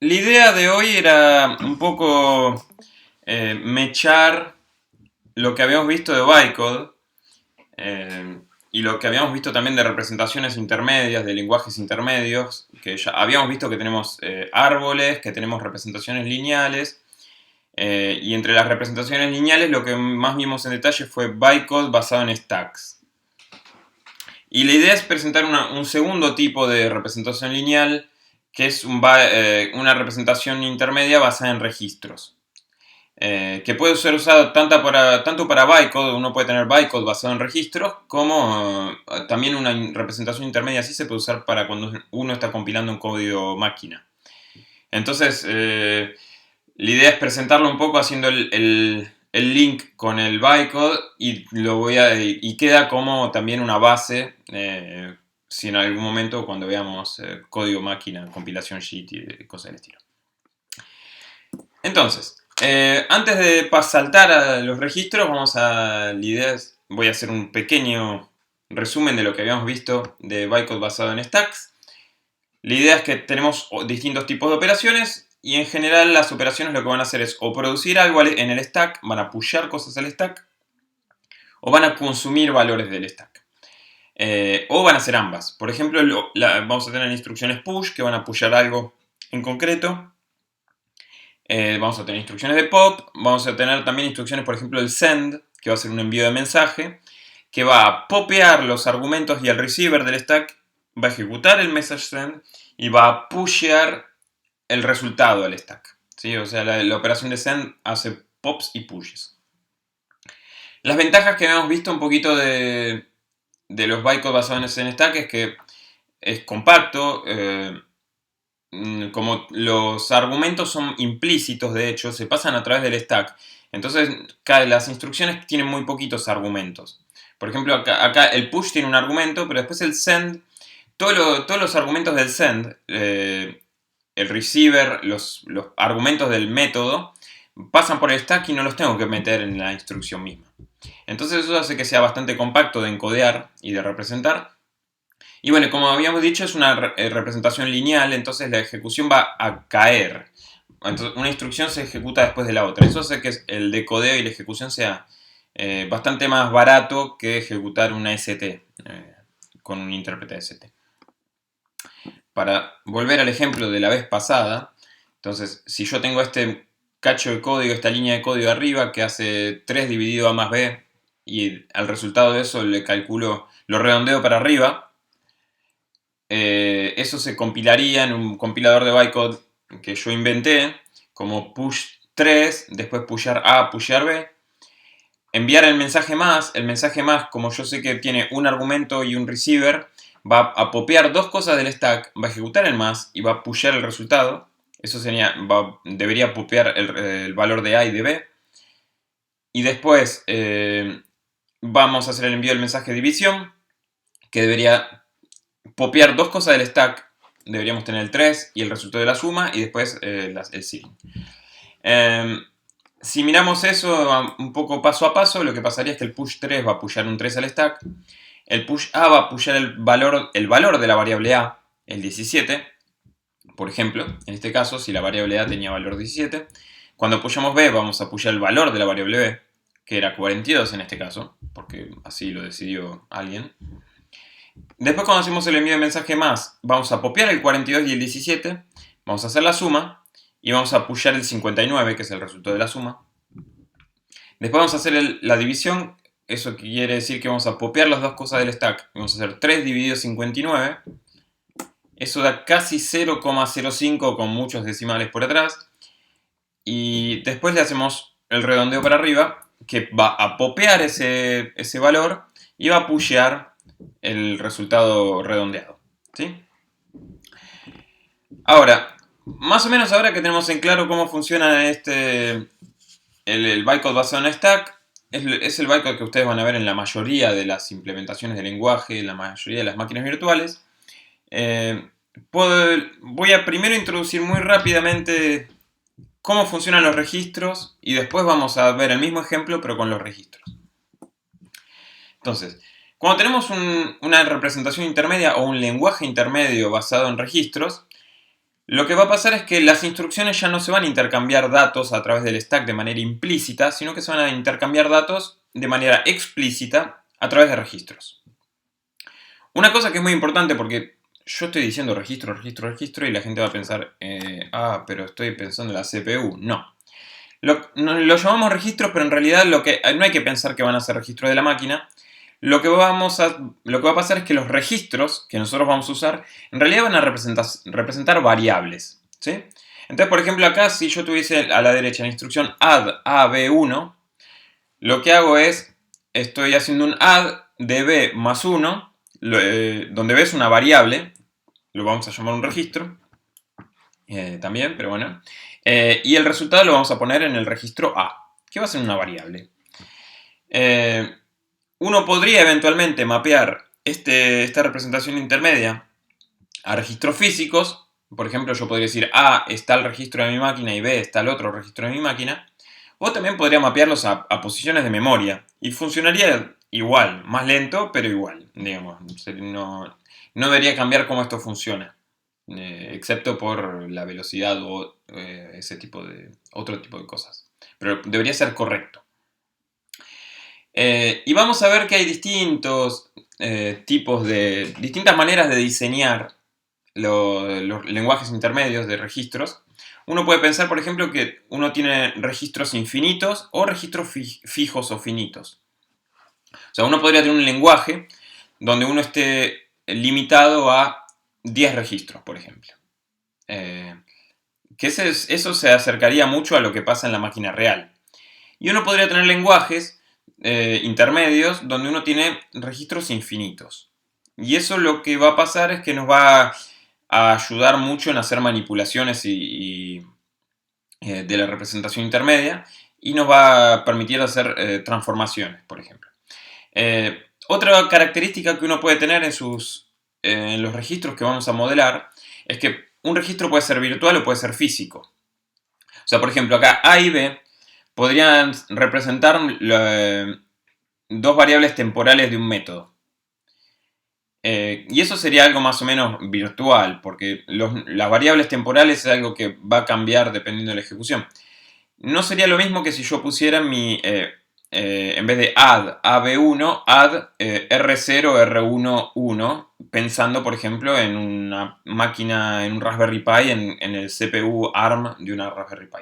La idea de hoy era un poco mechar lo que habíamos visto de bytecode y lo que habíamos visto también de representaciones intermedias, de lenguajes intermedios, que ya habíamos visto que tenemos árboles, que tenemos representaciones lineales, y entre las representaciones lineales lo que más vimos en detalle fue bytecode basado en stacks. Y la idea es presentar un segundo tipo de representación lineal, que es una representación intermedia basada en registros. Que puede ser usado tanto para bytecode, uno puede tener bytecode basado en registros, como también una representación intermedia así se puede usar para cuando uno está compilando un código máquina. Entonces, la idea es presentarlo un poco haciendo el link con el bytecode y queda como también una base si en algún momento cuando veamos código máquina, compilación sheet y cosas del estilo. Entonces, antes de saltar a los registros, voy a hacer un pequeño resumen de lo que habíamos visto de bytecode basado en stacks. La idea es que tenemos distintos tipos de operaciones y en general las operaciones lo que van a hacer es o producir algo en el stack, van a pushar cosas al stack, o van a consumir valores del stack. O van a ser ambas. Por ejemplo, vamos a tener instrucciones push que van a pushar algo en concreto. Vamos a tener instrucciones de pop, vamos a tener también instrucciones, por ejemplo, el send, que va a ser un envío de mensaje, que va a popear los argumentos y el receiver del stack, va a ejecutar el message send y va a pushear el resultado del stack. ¿Sí? O sea, la operación de send hace pops y pushes. Las ventajas que habíamos visto un poquito de los bytecodes basados en stack es que es compacto, como los argumentos son implícitos, de hecho, se pasan a través del stack. Entonces, las instrucciones tienen muy poquitos argumentos. Por ejemplo, acá el push tiene un argumento, pero después el send, todos los argumentos del send, el receiver, los argumentos del método, pasan por el stack y no los tengo que meter en la instrucción misma. Entonces eso hace que sea bastante compacto de encodear y de representar. Y bueno, como habíamos dicho, es una representación lineal, entonces la ejecución va a caer. Entonces, una instrucción se ejecuta después de la otra. Eso hace que el decodeo y la ejecución sea bastante más barato que ejecutar una ST con un intérprete ST. Para volver al ejemplo de la vez pasada, entonces, si yo tengo este cacho de código, esta línea de código arriba que hace 3 dividido a más b, y al resultado de eso le calculo, lo redondeo para arriba, eso se compilaría en un compilador de bytecode que yo inventé, como push 3, después pushar A, pushar B, enviar el mensaje más, como yo sé que tiene un argumento y un receiver, va a popear dos cosas del stack, va a ejecutar el más y va a pushear el resultado. Eso debería popear el valor de A y de B. Y después vamos a hacer el envío del mensaje de división, que debería popear dos cosas del stack. Deberíamos tener el 3 y el resultado de la suma y después el ceiling. Si miramos eso un poco paso a paso, lo que pasaría es que el push 3 va a pushar un 3 al stack. El push A va a pushar el valor de la variable A, el 17. Por ejemplo, en este caso, si la variable A tenía valor 17, cuando pushamos B vamos a pushar el valor de la variable B, que era 42 en este caso, porque así lo decidió alguien. Después cuando hacemos el envío de mensaje más, vamos a popear el 42 y el 17, vamos a hacer la suma y vamos a pushar el 59, que es el resultado de la suma. Después vamos a hacer la división, eso quiere decir que vamos a popear las dos cosas del stack. Vamos a hacer 3 dividido 59, eso da casi 0,05 con muchos decimales por atrás. Y después le hacemos el redondeo para arriba, que va a popear ese valor y va a pushear el resultado redondeado. ¿Sí? Ahora, más o menos ahora que tenemos en claro cómo funciona el bytecode basado en stack, es el bytecode que ustedes van a ver en la mayoría de las implementaciones de lenguaje, en la mayoría de las máquinas virtuales. Voy a primero introducir muy rápidamente cómo funcionan los registros y después vamos a ver el mismo ejemplo pero con los registros. Entonces, cuando tenemos una representación intermedia o un lenguaje intermedio basado en registros, lo que va a pasar es que las instrucciones ya no se van a intercambiar datos a través del stack de manera implícita, sino que se van a intercambiar datos de manera explícita a través de registros. Una cosa que es muy importante, porque yo estoy diciendo registro, registro, registro, y la gente va a pensar, pero estoy pensando en la CPU. No. Lo llamamos registros, pero en realidad no hay que pensar que van a ser registros de la máquina. Lo que va a pasar es que los registros que nosotros vamos a usar, en realidad van a representar variables. ¿Sí? Entonces, por ejemplo, acá, si yo tuviese a la derecha la instrucción add AB1, lo que hago es, estoy haciendo un add de b más 1, donde b es una variable, lo vamos a llamar un registro, también, pero bueno. Y el resultado lo vamos a poner en el registro A, que va a ser una variable. Uno podría eventualmente mapear esta representación intermedia a registros físicos. Por ejemplo, yo podría decir A está el registro de mi máquina y B está el otro registro de mi máquina. O también podría mapearlos a posiciones de memoria. Y funcionaría igual, más lento, pero igual. Digamos, no debería cambiar cómo esto funciona. Excepto por la velocidad o otro tipo de cosas. Pero debería ser correcto. Y vamos a ver que hay distintas maneras de diseñar los lenguajes intermedios de registros. Uno puede pensar, por ejemplo, que uno tiene registros infinitos o registros fijos o finitos. O sea, uno podría tener un lenguaje donde uno esté limitado a 10 registros, por ejemplo. Eso se acercaría mucho a lo que pasa en la máquina real. Y uno podría tener lenguajes intermedios donde uno tiene registros infinitos. Y eso lo que va a pasar es que nos va a ayudar mucho en hacer manipulaciones de la representación intermedia y nos va a permitir hacer transformaciones, por ejemplo. Otra característica que uno puede tener en los registros que vamos a modelar es que un registro puede ser virtual o puede ser físico. O sea, por ejemplo, acá A y B podrían representar dos variables temporales de un método. Y eso sería algo más o menos virtual, porque las variables temporales es algo que va a cambiar dependiendo de la ejecución. No sería lo mismo que si yo pusiera en vez de add AB1, add R0, R11, pensando, por ejemplo, en una máquina, en un Raspberry Pi, en el CPU ARM de una Raspberry Pi.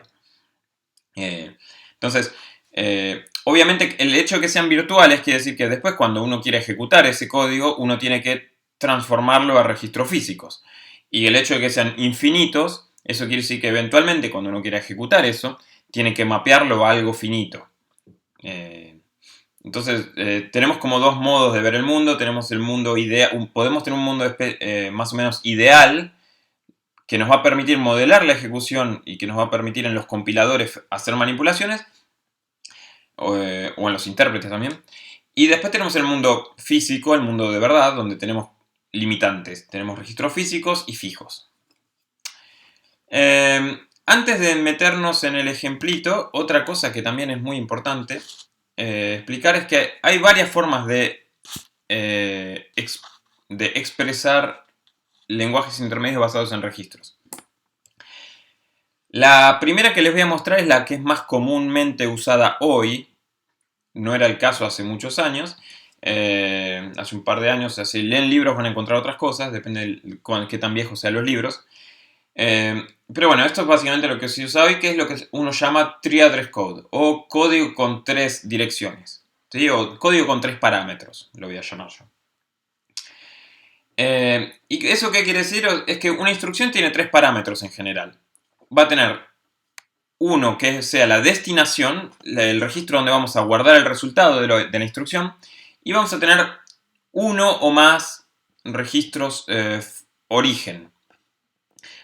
Entonces, obviamente el hecho de que sean virtuales quiere decir que después cuando uno quiere ejecutar ese código, uno tiene que transformarlo a registros físicos. Y el hecho de que sean infinitos, eso quiere decir que eventualmente cuando uno quiera ejecutar eso, tiene que mapearlo a algo finito. Entonces, tenemos como dos modos de ver el mundo. Tenemos el mundo ideal, podemos tener un mundo más o menos ideal, que nos va a permitir modelar la ejecución y que nos va a permitir en los compiladores hacer manipulaciones, o en los intérpretes también. Y después tenemos el mundo físico, el mundo de verdad, donde tenemos limitantes. Tenemos registros físicos y fijos. Antes de meternos en el ejemplito, otra cosa que también es muy importante explicar es que hay varias formas de expresar lenguajes intermedios basados en registros. La primera que les voy a mostrar es la que es más comúnmente usada hoy. No era el caso hace muchos años. Hace un par de años, si leen libros van a encontrar otras cosas, depende de qué tan viejos sean los libros. Pero bueno, esto es básicamente lo que se usa hoy, que es lo que uno llama Tri-Address Code, o código con 3 direcciones, ¿sí? O código con 3 parámetros, lo voy a llamar yo. ¿Y eso qué quiere decir? Es que una instrucción tiene 3 parámetros en general. Va a tener uno que sea la destinación, el registro donde vamos a guardar el resultado de la instrucción, y vamos a tener uno o más registros origen.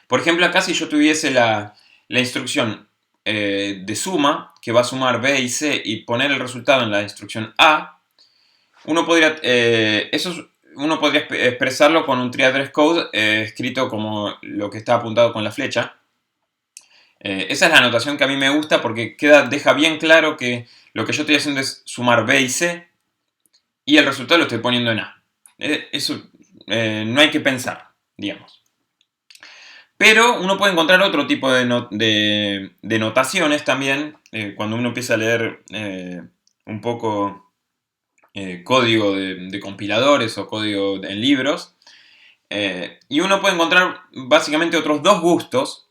Por ejemplo, acá si yo tuviese la instrucción de suma, que va a sumar B y C y poner el resultado en la instrucción A, uno podría expresarlo con un tri-address code escrito como lo que está apuntado con la flecha. Esa es la anotación que a mí me gusta porque deja bien claro que lo que yo estoy haciendo es sumar B y C y el resultado lo estoy poniendo en A. Eso no hay que pensar, digamos. Pero uno puede encontrar otro tipo de notaciones también, cuando uno empieza a leer un poco código de compiladores o código en libros. Y uno puede encontrar básicamente otros dos gustos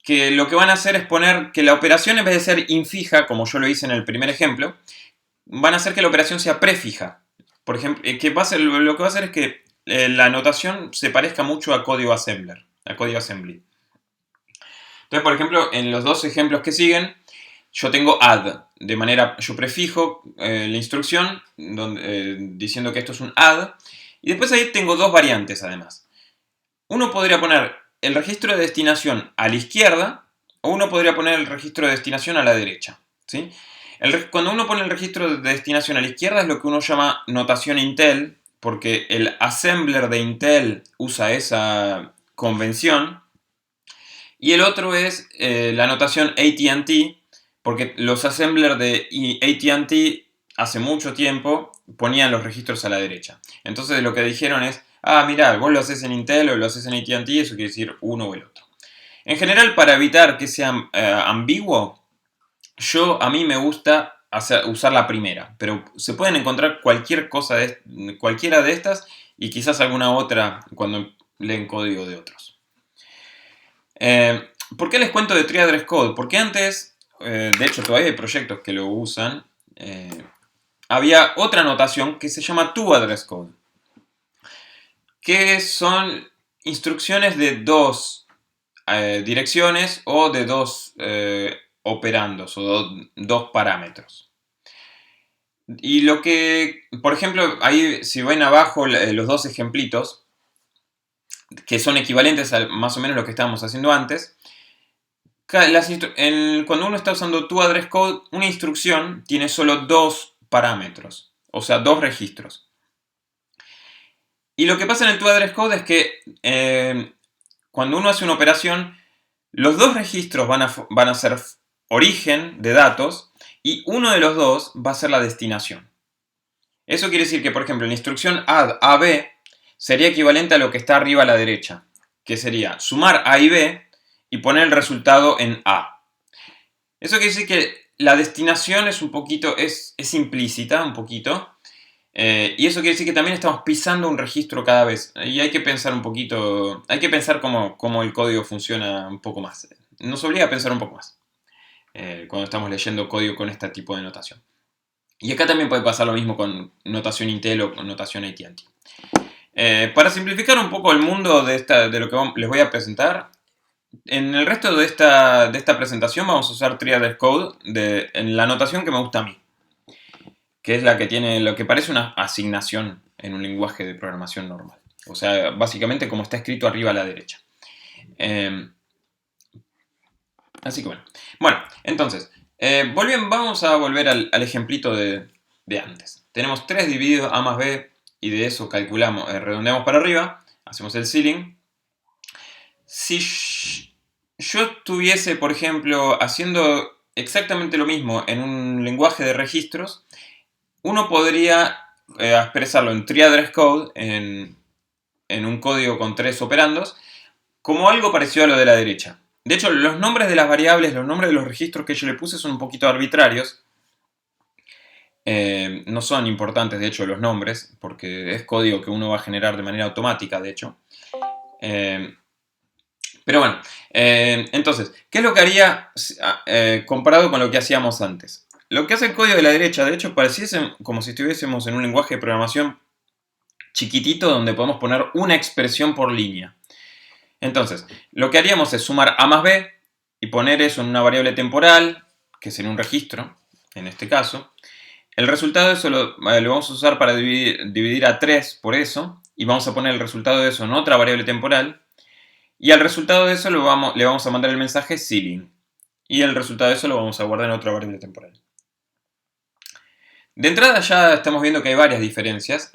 que lo que van a hacer es poner que la operación, en vez de ser infija, como yo lo hice en el primer ejemplo, van a hacer que la operación sea prefija. Por ejemplo, lo que va a hacer es que la notación se parezca mucho a código assembler, a código assembly. Entonces, por ejemplo, en los dos ejemplos que siguen, yo tengo add, de manera, yo prefijo la instrucción diciendo que esto es un add, y después ahí tengo dos variantes además. Uno podría poner el registro de destinación a la izquierda, o uno podría poner el registro de destinación a la derecha, ¿sí? Cuando uno pone el registro de destinación a la izquierda es lo que uno llama notación Intel, porque el assembler de Intel usa esa convención. Y el otro es la notación AT&T, porque los assemblers de AT&T hace mucho tiempo ponían los registros a la derecha. Entonces lo que dijeron es, mirá, vos lo haces en Intel o lo haces en AT&T, eso quiere decir uno o el otro. En general, para evitar que sea ambiguo, a mí me gusta usar la primera, pero se pueden encontrar cualquiera de estas y quizás alguna otra cuando leen código de otros. ¿Por qué les cuento de Tree Address Code? Porque antes, de hecho todavía hay proyectos que lo usan, había otra notación que se llama To Address Code, que son instrucciones de dos direcciones o de dos operandos o dos parámetros. Y lo que, por ejemplo, ahí si ven abajo los dos ejemplitos, que son equivalentes a más o menos lo que estábamos haciendo antes, cuando uno está usando ToAddressCode, una instrucción tiene solo dos parámetros, o sea, dos registros. Y lo que pasa en el ToAddressCode es que cuando uno hace una operación, los dos registros van a ser origen de datos y uno de los dos va a ser la destinación. Eso quiere decir que, por ejemplo, la instrucción add AB sería equivalente a lo que está arriba a la derecha, que sería sumar A y B y poner el resultado en A. Eso quiere decir que la destinación es un poquito, es implícita un poquito, y eso quiere decir que también estamos pisando un registro cada vez, y hay que pensar un poquito, hay que pensar cómo el código funciona un poco más, nos obliga a pensar un poco más cuando estamos leyendo código con este tipo de notación. Y acá también puede pasar lo mismo con notación Intel o con notación AT&T. Para simplificar un poco el mundo de lo que les voy a presentar, en el resto de esta presentación vamos a usar Tree Address Code en la notación que me gusta a mí, que es la que tiene lo que parece una asignación en un lenguaje de programación normal. O sea, básicamente como está escrito arriba a la derecha. Así que bueno. Bueno, entonces, vamos a volver al ejemplito de antes. Tenemos 3 dividido A más B y de eso calculamos, redondeamos para arriba, hacemos el ceiling. Si yo estuviese, por ejemplo, haciendo exactamente lo mismo en un lenguaje de registros, uno podría expresarlo en Tree Address Code, en un código con 3 operandos, como algo parecido a lo de la derecha. De hecho, los nombres de las variables, los nombres de los registros que yo le puse son un poquito arbitrarios. No son importantes, de hecho, los nombres, porque es código que uno va a generar de manera automática, de hecho. Pero bueno, entonces, ¿qué es lo que haría comparado con lo que hacíamos antes? Lo que hace el código de la derecha, de hecho, pareciese como si estuviésemos en un lenguaje de programación chiquitito donde podemos poner una expresión por línea. Entonces, lo que haríamos es sumar A más B y poner eso en una variable temporal, que sería un registro, en este caso. El resultado de eso lo vamos a usar para dividir a 3 por eso, y vamos a poner el resultado de eso en otra variable temporal. Y al resultado de eso le vamos a mandar el mensaje ceiling. Y el resultado de eso lo vamos a guardar en otra variable temporal. De entrada ya estamos viendo que hay varias diferencias.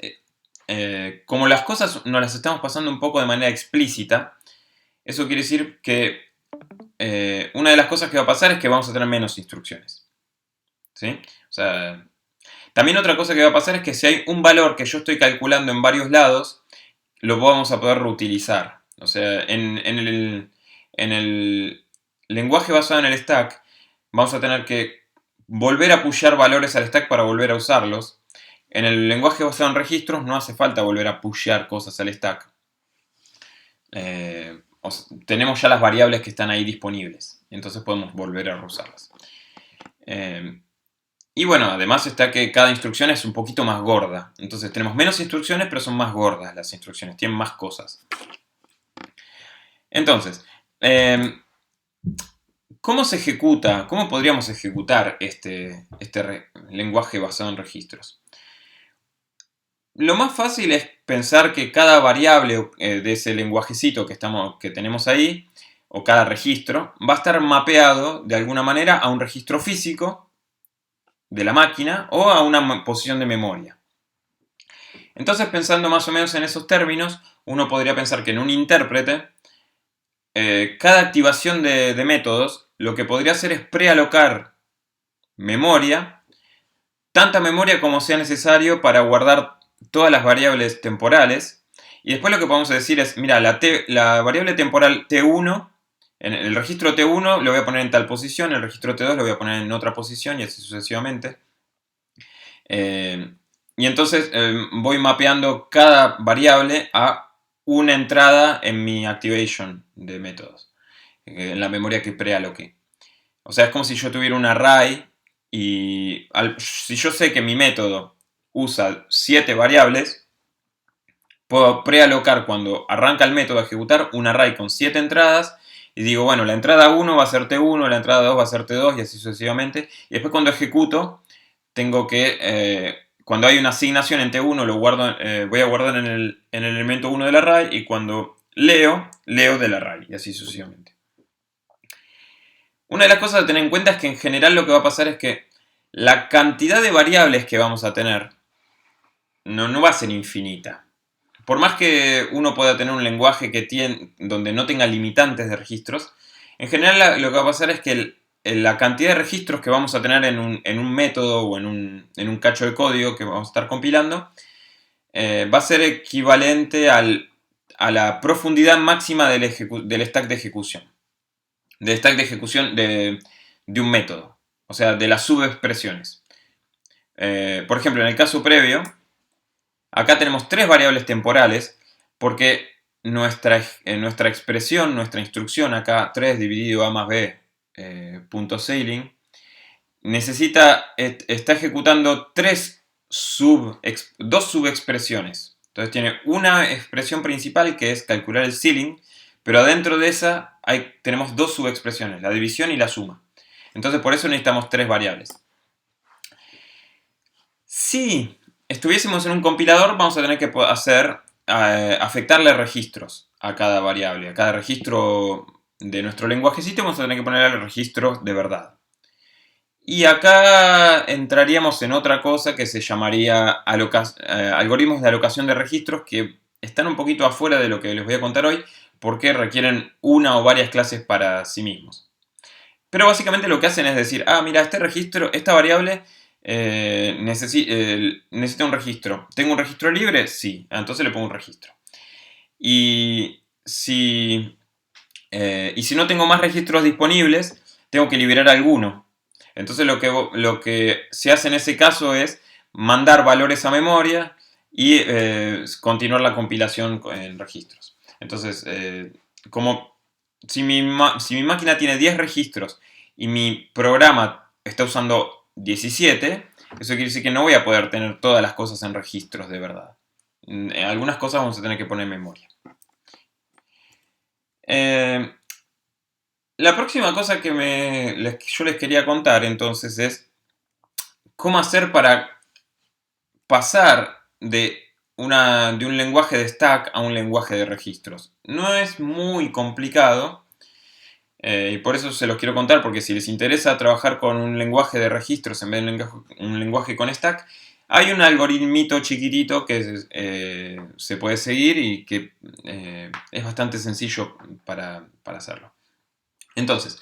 Como las cosas nos las estamos pasando un poco de manera explícita, eso quiere decir que una de las cosas que va a pasar es que vamos a tener menos instrucciones. ¿Sí? O sea, también otra cosa que va a pasar es que si hay un valor que yo estoy calculando en varios lados, lo vamos a poder reutilizar. O sea, en el lenguaje basado en el stack, vamos a tener que volver a pushear valores al stack para volver a usarlos. En el lenguaje basado en registros no hace falta volver a pushear cosas al stack. Tenemos ya las variables que están ahí disponibles. Entonces podemos volver a usarlas. Y bueno, además está que cada instrucción es un poquito más gorda. Entonces tenemos menos instrucciones, pero son más gordas las instrucciones. Tienen más cosas. Entonces, ¿cómo se ejecuta? ¿Cómo podríamos ejecutar este lenguaje basado en registros? Lo más fácil es pensar que cada variable de ese lenguajecito que tenemos ahí, o cada registro, va a estar mapeado de alguna manera a un registro físico de la máquina o a una posición de memoria. Entonces, pensando más o menos en esos términos, uno podría pensar que en un intérprete, cada activación de métodos, lo que podría hacer es prealocar memoria, tanta memoria como sea necesario para guardar todas las variables temporales. Y después lo que podemos decir es, mira, la variable temporal T1, en el registro T1 lo voy a poner en tal posición, el registro T2 lo voy a poner en otra posición y así sucesivamente. Y entonces voy mapeando cada variable a una entrada en mi activation de métodos, en la memoria que prealoqué. O sea, es como si yo tuviera un array y si yo sé que mi método usa 7 variables, puedo prealocar cuando arranca el método a ejecutar un array con 7 entradas y digo, bueno, la entrada 1 va a ser T1, la entrada 2 va a ser T2 y así sucesivamente. Y después cuando ejecuto, tengo que, cuando hay una asignación en T1, voy a guardar en el elemento 1 del array y cuando leo del array y así sucesivamente. Una de las cosas a tener en cuenta es que en general lo que va a pasar es que la cantidad de variables que vamos a tener no va a ser infinita. Por más que uno pueda tener un lenguaje donde no tenga limitantes de registros, en general lo que va a pasar es que la cantidad de registros que vamos a tener en un método o en un cacho de código que vamos a estar compilando va a ser equivalente a la profundidad máxima del stack de ejecución. Del stack de ejecución de un método. O sea, de las subexpresiones. Por ejemplo, en el caso previo, acá tenemos 3 variables temporales porque nuestra expresión, nuestra instrucción acá, 3 dividido a más b punto sailing, está ejecutando dos subexpresiones. Entonces tiene una expresión principal que es calcular el ceiling, pero adentro de esa tenemos dos subexpresiones, la división y la suma. Entonces por eso necesitamos 3 variables. Si estuviésemos en un compilador, vamos a tener que afectarle registros a cada variable. A cada registro de nuestro lenguajecito vamos a tener que ponerle registros de verdad. Y acá entraríamos en otra cosa que se llamaría algoritmos de alocación de registros, que están un poquito afuera de lo que les voy a contar hoy, porque requieren una o varias clases para sí mismos. Pero básicamente lo que hacen es decir, mira, este registro, esta variable necesita un registro. ¿Tengo un registro libre? Sí. Entonces le pongo un registro. Y si no tengo más registros disponibles, tengo que liberar alguno. Entonces lo que se hace en ese caso es mandar valores a memoria y continuar la compilación en registros. Entonces, si mi máquina tiene 10 registros y mi programa está usando 17, eso quiere decir que no voy a poder tener todas las cosas en registros de verdad. En algunas cosas vamos a tener que poner memoria. La próxima cosa que yo les quería contar entonces es cómo hacer para pasar de un lenguaje de stack a un lenguaje de registros. No es muy complicado y por eso se los quiero contar, porque si les interesa trabajar con un lenguaje de registros en vez de un lenguaje con stack, hay un algoritmito chiquitito que se puede seguir y que es bastante sencillo para hacerlo. Entonces,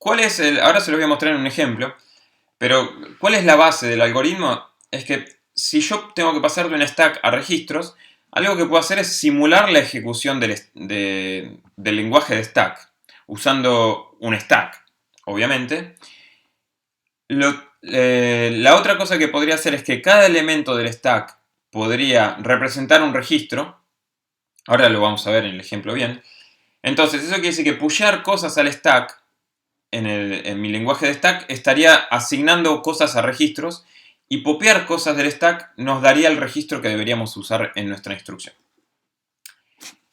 ahora se los voy a mostrar en un ejemplo, pero ¿cuál es la base del algoritmo? Es que si yo tengo que pasar de un stack a registros, algo que puedo hacer es simular la ejecución del lenguaje de stack, usando un stack, obviamente. La otra cosa que podría hacer es que cada elemento del stack podría representar un registro. Ahora lo vamos a ver en el ejemplo bien. Entonces, eso quiere decir que pushear cosas al stack, en mi lenguaje de stack, estaría asignando cosas a registros, y popear cosas del stack nos daría el registro que deberíamos usar en nuestra instrucción.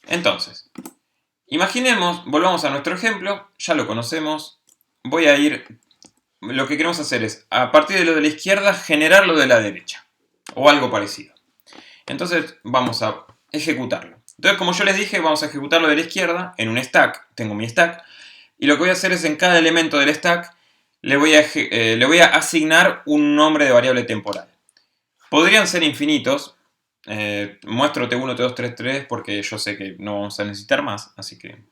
Entonces, imaginemos, volvamos a nuestro ejemplo, ya lo conocemos. Lo que queremos hacer es, a partir de lo de la izquierda, generar lo de la derecha, o algo parecido. Entonces, vamos a ejecutarlo. Entonces, como yo les dije, vamos a ejecutarlo de la izquierda, en un stack, tengo mi stack, y lo que voy a hacer es, en cada elemento del stack, le voy a asignar un nombre de variable temporal. Podrían ser infinitos. Muestro T1, T2, T3 porque yo sé que no vamos a necesitar más, así que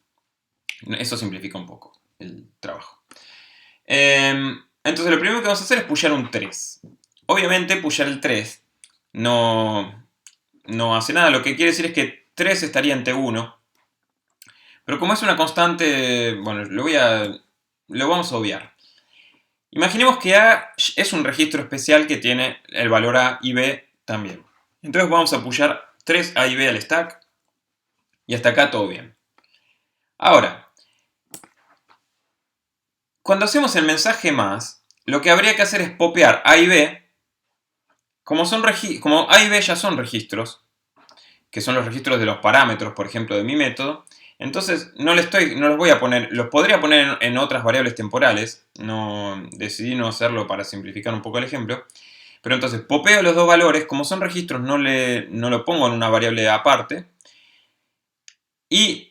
eso simplifica un poco el trabajo. Entonces lo primero que vamos a hacer es pushear un 3. Obviamente pushear el 3 no hace nada. Lo que quiere decir es que 3 estaría en T1. Pero como es una constante, bueno, lo vamos a obviar. Imaginemos que A es un registro especial que tiene el valor A y B también. Entonces vamos a pushear 3 A y B al stack. Y hasta acá todo bien. Ahora, cuando hacemos el mensaje más, lo que habría que hacer es popear A y B. Como A y B ya son registros, que son los registros de los parámetros, por ejemplo, de mi método, entonces no los voy a poner, los podría poner en otras variables temporales. Decidí no hacerlo para simplificar un poco el ejemplo. Pero entonces popeo los dos valores, como son registros no lo pongo en una variable aparte. Y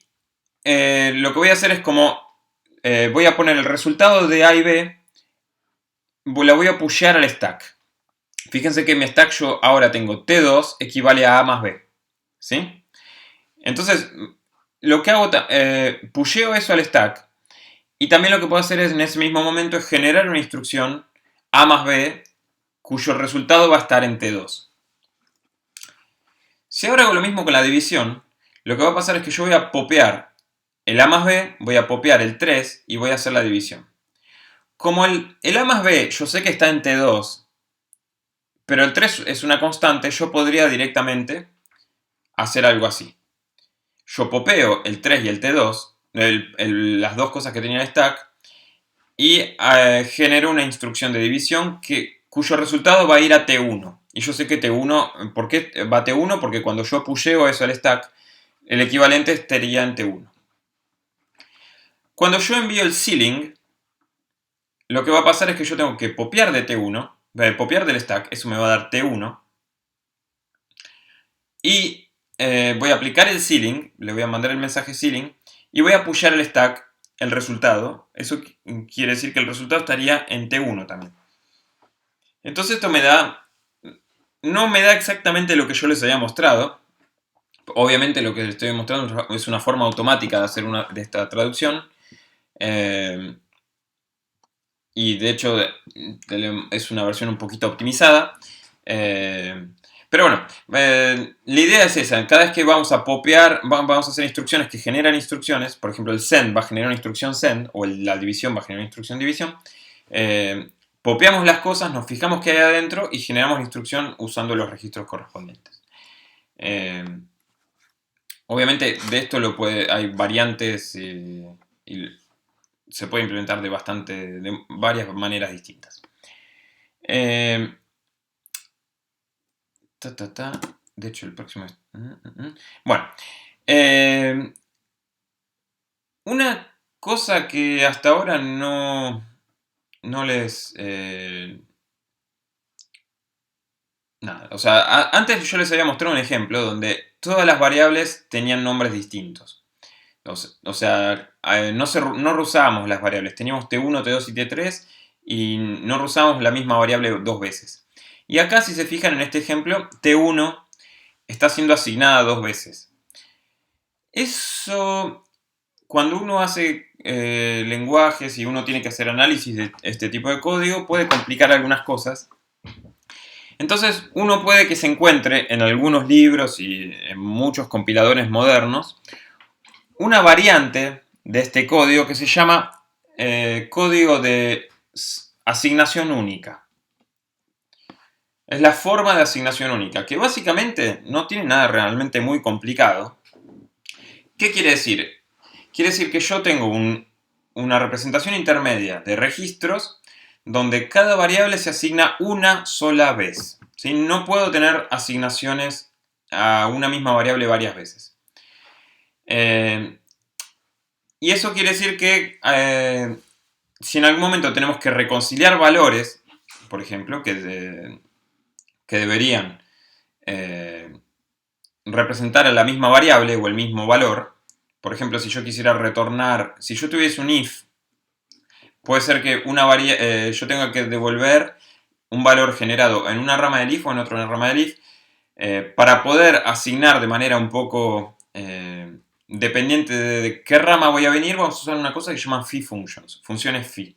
lo que voy a hacer es voy a poner el resultado de A y B, la voy a pushear al stack. Fíjense que en mi stack yo ahora tengo T2 equivale a A más B. ¿Sí? Entonces, lo que hago, pusheo eso al stack. Y también lo que puedo hacer es, en ese mismo momento, es generar una instrucción A más B, cuyo resultado va a estar en T2. Si ahora hago lo mismo con la división, lo que va a pasar es que yo voy a popear el A más B, voy a popear el 3 y voy a hacer la división. Como el A más B yo sé que está en T2, pero el 3 es una constante, yo podría directamente hacer algo así. Yo popeo el 3 y el T2, las dos cosas que tenía el stack, y genero una instrucción de división cuyo resultado va a ir a T1. Y yo sé que T1, ¿por qué va a T1? Porque cuando yo pusheo eso al stack, el equivalente estaría en T1. Cuando yo envío el ceiling, lo que va a pasar es que yo tengo que popear de T1, popear del stack, eso me va a dar T1. Y voy a aplicar el ceiling, le voy a mandar el mensaje ceiling, y voy a pushear el stack, el resultado. Eso quiere decir que el resultado estaría en T1 también. Entonces esto no me da exactamente lo que yo les había mostrado. Obviamente lo que les estoy mostrando es una forma automática de hacer de esta traducción. Y de hecho es una versión un poquito optimizada. Pero bueno, la idea es esa. Cada vez que vamos a popear, vamos a hacer instrucciones que generan instrucciones. Por ejemplo, el send va a generar una instrucción send, o la división va a generar una instrucción división. Popeamos las cosas, nos fijamos qué hay adentro y generamos la instrucción usando los registros correspondientes. Obviamente de esto hay variantes y se puede implementar de varias maneras distintas. De hecho, el próximo es... Bueno. Una cosa que hasta ahora no les... nada. O sea, antes yo les había mostrado un ejemplo donde todas las variables tenían nombres distintos. O sea, no reusábamos las variables. Teníamos T1, T2 y T3 y no reusábamos la misma variable dos veces. Y acá, si se fijan en este ejemplo, T1 está siendo asignada dos veces. Eso, cuando uno hace lenguajes y uno tiene que hacer análisis de este tipo de código, puede complicar algunas cosas. Entonces uno puede que se encuentre en algunos libros y en muchos compiladores modernos una variante de este código que se llama código de asignación única. Es la forma de asignación única, que básicamente no tiene nada realmente muy complicado. ¿Qué quiere decir? Quiere decir que yo tengo una representación intermedia de registros donde cada variable se asigna una sola vez. ¿Sí? No puedo tener asignaciones a una misma variable varias veces. Y eso quiere decir que si en algún momento tenemos que reconciliar valores, por ejemplo, que deberían representar a la misma variable o el mismo valor, por ejemplo, si yo quisiera retornar, si yo tuviese un if, puede ser que yo tenga que devolver un valor generado en una rama del if o en otra rama del if, para poder asignar de manera un poco dependiente de qué rama voy a venir, vamos a usar una cosa que se llama phi functions, funciones phi.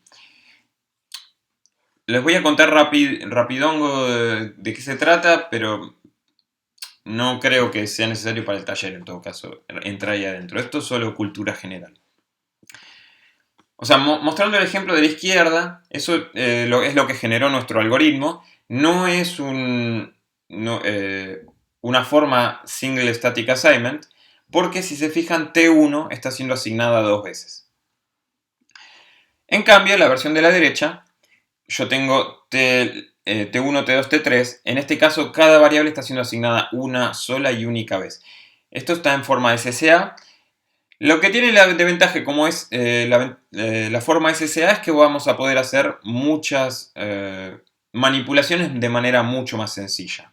Les voy a contar rapidongo de qué se trata, pero no creo que sea necesario para el taller, en todo caso, entrar ahí adentro. Esto es solo cultura general. O sea, mostrando el ejemplo de la izquierda, eso es lo que generó nuestro algoritmo. No es una forma single static assignment, porque si se fijan, T1 está siendo asignada dos veces. En cambio, la versión de la derecha, yo tengo T1, T2, T3. En este caso, cada variable está siendo asignada una sola y única vez. Esto está en forma SSA. Lo que tiene de ventaja, como es la forma SSA, es que vamos a poder hacer muchas manipulaciones de manera mucho más sencilla.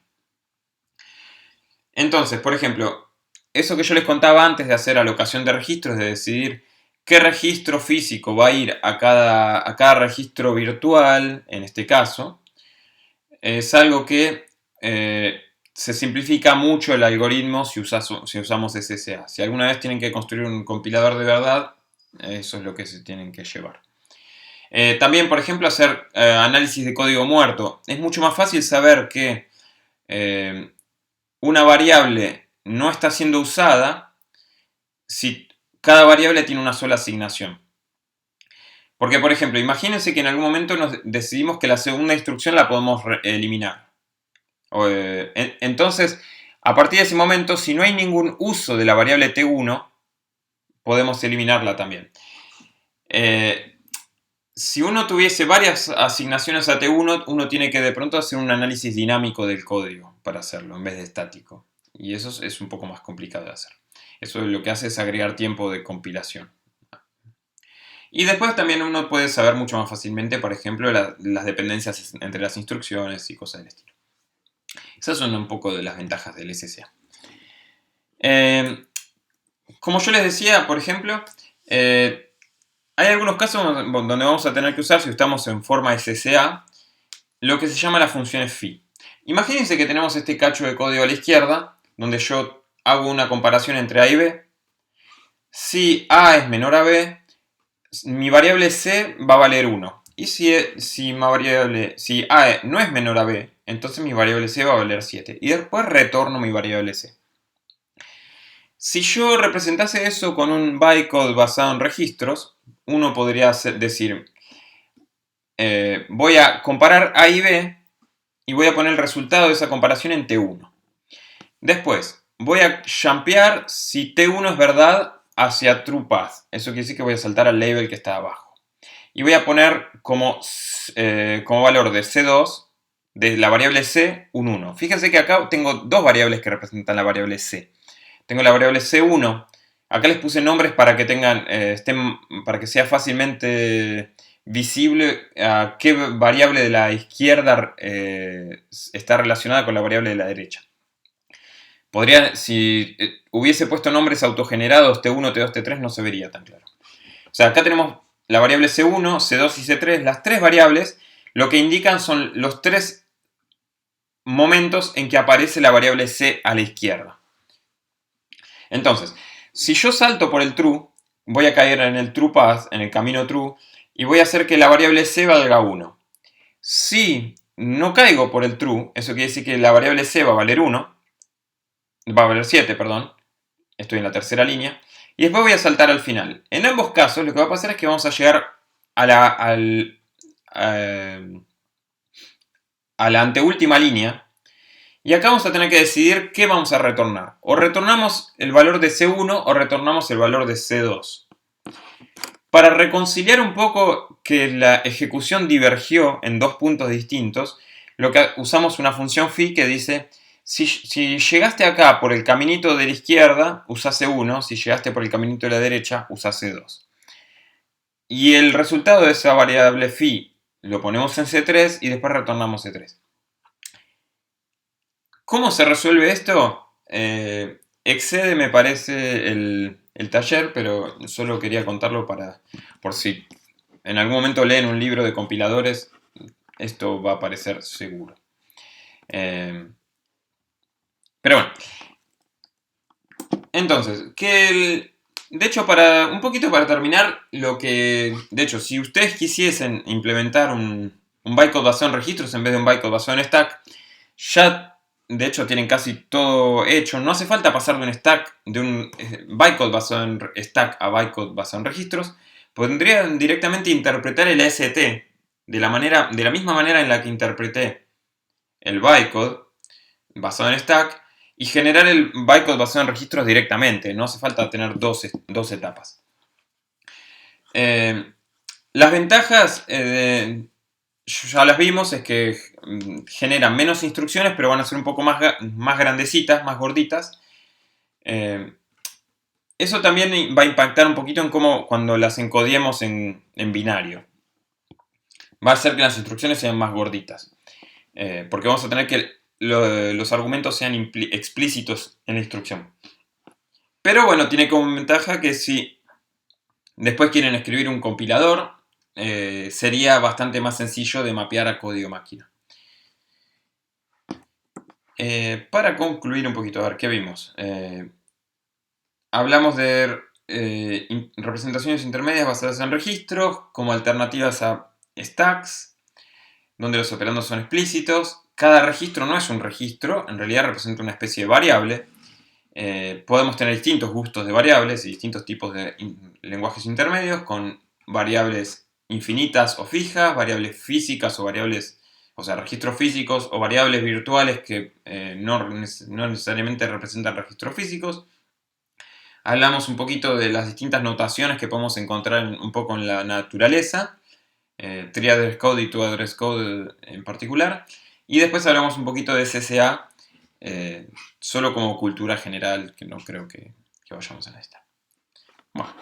Entonces, por ejemplo, eso que yo les contaba antes de hacer alocación de registros, de decidir qué registro físico va a ir a cada registro virtual, en este caso, es algo que se simplifica mucho el algoritmo si usamos SSA. Si alguna vez tienen que construir un compilador de verdad, eso es lo que se tienen que llevar. También, por ejemplo, hacer análisis de código muerto. Es mucho más fácil saber que una variable no está siendo usada si cada variable tiene una sola asignación. Porque, por ejemplo, imagínense que en algún momento nos decidimos que la segunda instrucción la podemos eliminar. Entonces, a partir de ese momento, si no hay ningún uso de la variable T1, podemos eliminarla también. Si uno tuviese varias asignaciones a T1, uno tiene que de pronto hacer un análisis dinámico del código para hacerlo, en vez de estático. Y eso es un poco más complicado de hacer. Eso lo que hace es agregar tiempo de compilación. Y después también uno puede saber mucho más fácilmente, por ejemplo, las dependencias entre las instrucciones y cosas del estilo. Esas son un poco de las ventajas del SSA. Como yo les decía, por ejemplo, hay algunos casos donde vamos a tener que usar, si estamos en forma SSA, lo que se llama las funciones phi. Imagínense que tenemos este cacho de código a la izquierda, donde yo hago una comparación entre A y B. Si A es menor a B, mi variable C va a valer 1. Y si A no es menor a B, entonces mi variable C va a valer 7. Y después retorno mi variable C. Si yo representase eso con un bytecode basado en registros, uno podría decir, voy a comparar A y B y voy a poner el resultado de esa comparación en T1. Después, voy a jumpear si T1 es verdad hacia true path. Eso quiere decir que voy a saltar al label que está abajo. Y voy a poner como valor de C2, de la variable C, un 1. Fíjense que acá tengo dos variables que representan la variable C. Tengo la variable C1. Acá les puse nombres para que para que sea fácilmente visible a qué variable de la izquierda está relacionada con la variable de la derecha. Si hubiese puesto nombres autogenerados T1, T2, T3, no se vería tan claro. O sea, acá tenemos la variable C1, C2 y C3. Las tres variables lo que indican son los tres momentos en que aparece la variable C a la izquierda. Entonces, si yo salto por el true, voy a caer en el true path, en el camino true, y voy a hacer que la variable C valga 1. Si no caigo por el true, eso quiere decir que la variable c va a valer 1, va a valer 7, perdón, estoy en la tercera línea, y después voy a saltar al final. En ambos casos lo que va a pasar es que vamos a llegar a la anteúltima línea, y acá vamos a tener que decidir qué vamos a retornar. O retornamos el valor de C1 o retornamos el valor de C2. Para reconciliar un poco que la ejecución divergió en dos puntos distintos, lo que usamos una función phi que dice, si llegaste acá por el caminito de la izquierda, usa C1, si llegaste por el caminito de la derecha, usa C2. Y el resultado de esa variable phi lo ponemos en C3 y después retornamos C3. ¿Cómo se resuelve esto? Excede, me parece, el taller, pero solo quería contarlo por si en algún momento leen un libro de compiladores, esto va a aparecer seguro. Pero bueno. Entonces, de hecho, un poquito para terminar, de hecho, si ustedes quisiesen implementar un bytecode basado en registros en vez de un bytecode basado en stack, ya de hecho tienen casi todo hecho. No hace falta pasar de un bytecode basado en stack a bytecode basado en registros. Podrían directamente interpretar el AST de la misma manera en la que interpreté el bytecode basado en stack y generar el bytecode basado en registros directamente. No hace falta tener dos etapas. Las ventajas ya las vimos, es que generan menos instrucciones, pero van a ser un poco más grandecitas, más gorditas. Eso también va a impactar un poquito en cómo cuando las encodiemos en binario. Va a hacer que las instrucciones sean más gorditas. Porque vamos a tener que los argumentos sean explícitos en la instrucción. Pero bueno, tiene como ventaja que si después quieren escribir un compilador, sería bastante más sencillo de mapear a código máquina. Para concluir un poquito, a ver, ¿qué vimos? Hablamos de representaciones intermedias basadas en registros, como alternativas a stacks, donde los operandos son explícitos. Cada registro no es un registro, en realidad representa una especie de variable. Podemos tener distintos gustos de variables y distintos tipos de lenguajes intermedios, con variables infinitas o fijas, variables físicas o variables, o sea, registros físicos o variables virtuales que no necesariamente representan registros físicos. Hablamos un poquito de las distintas notaciones que podemos encontrar un poco en la naturaleza, Three-Address Code y Two-Address Code en particular. Y después hablamos un poquito de SSA, solo como cultura general, que no creo que vayamos a necesitar. Bueno.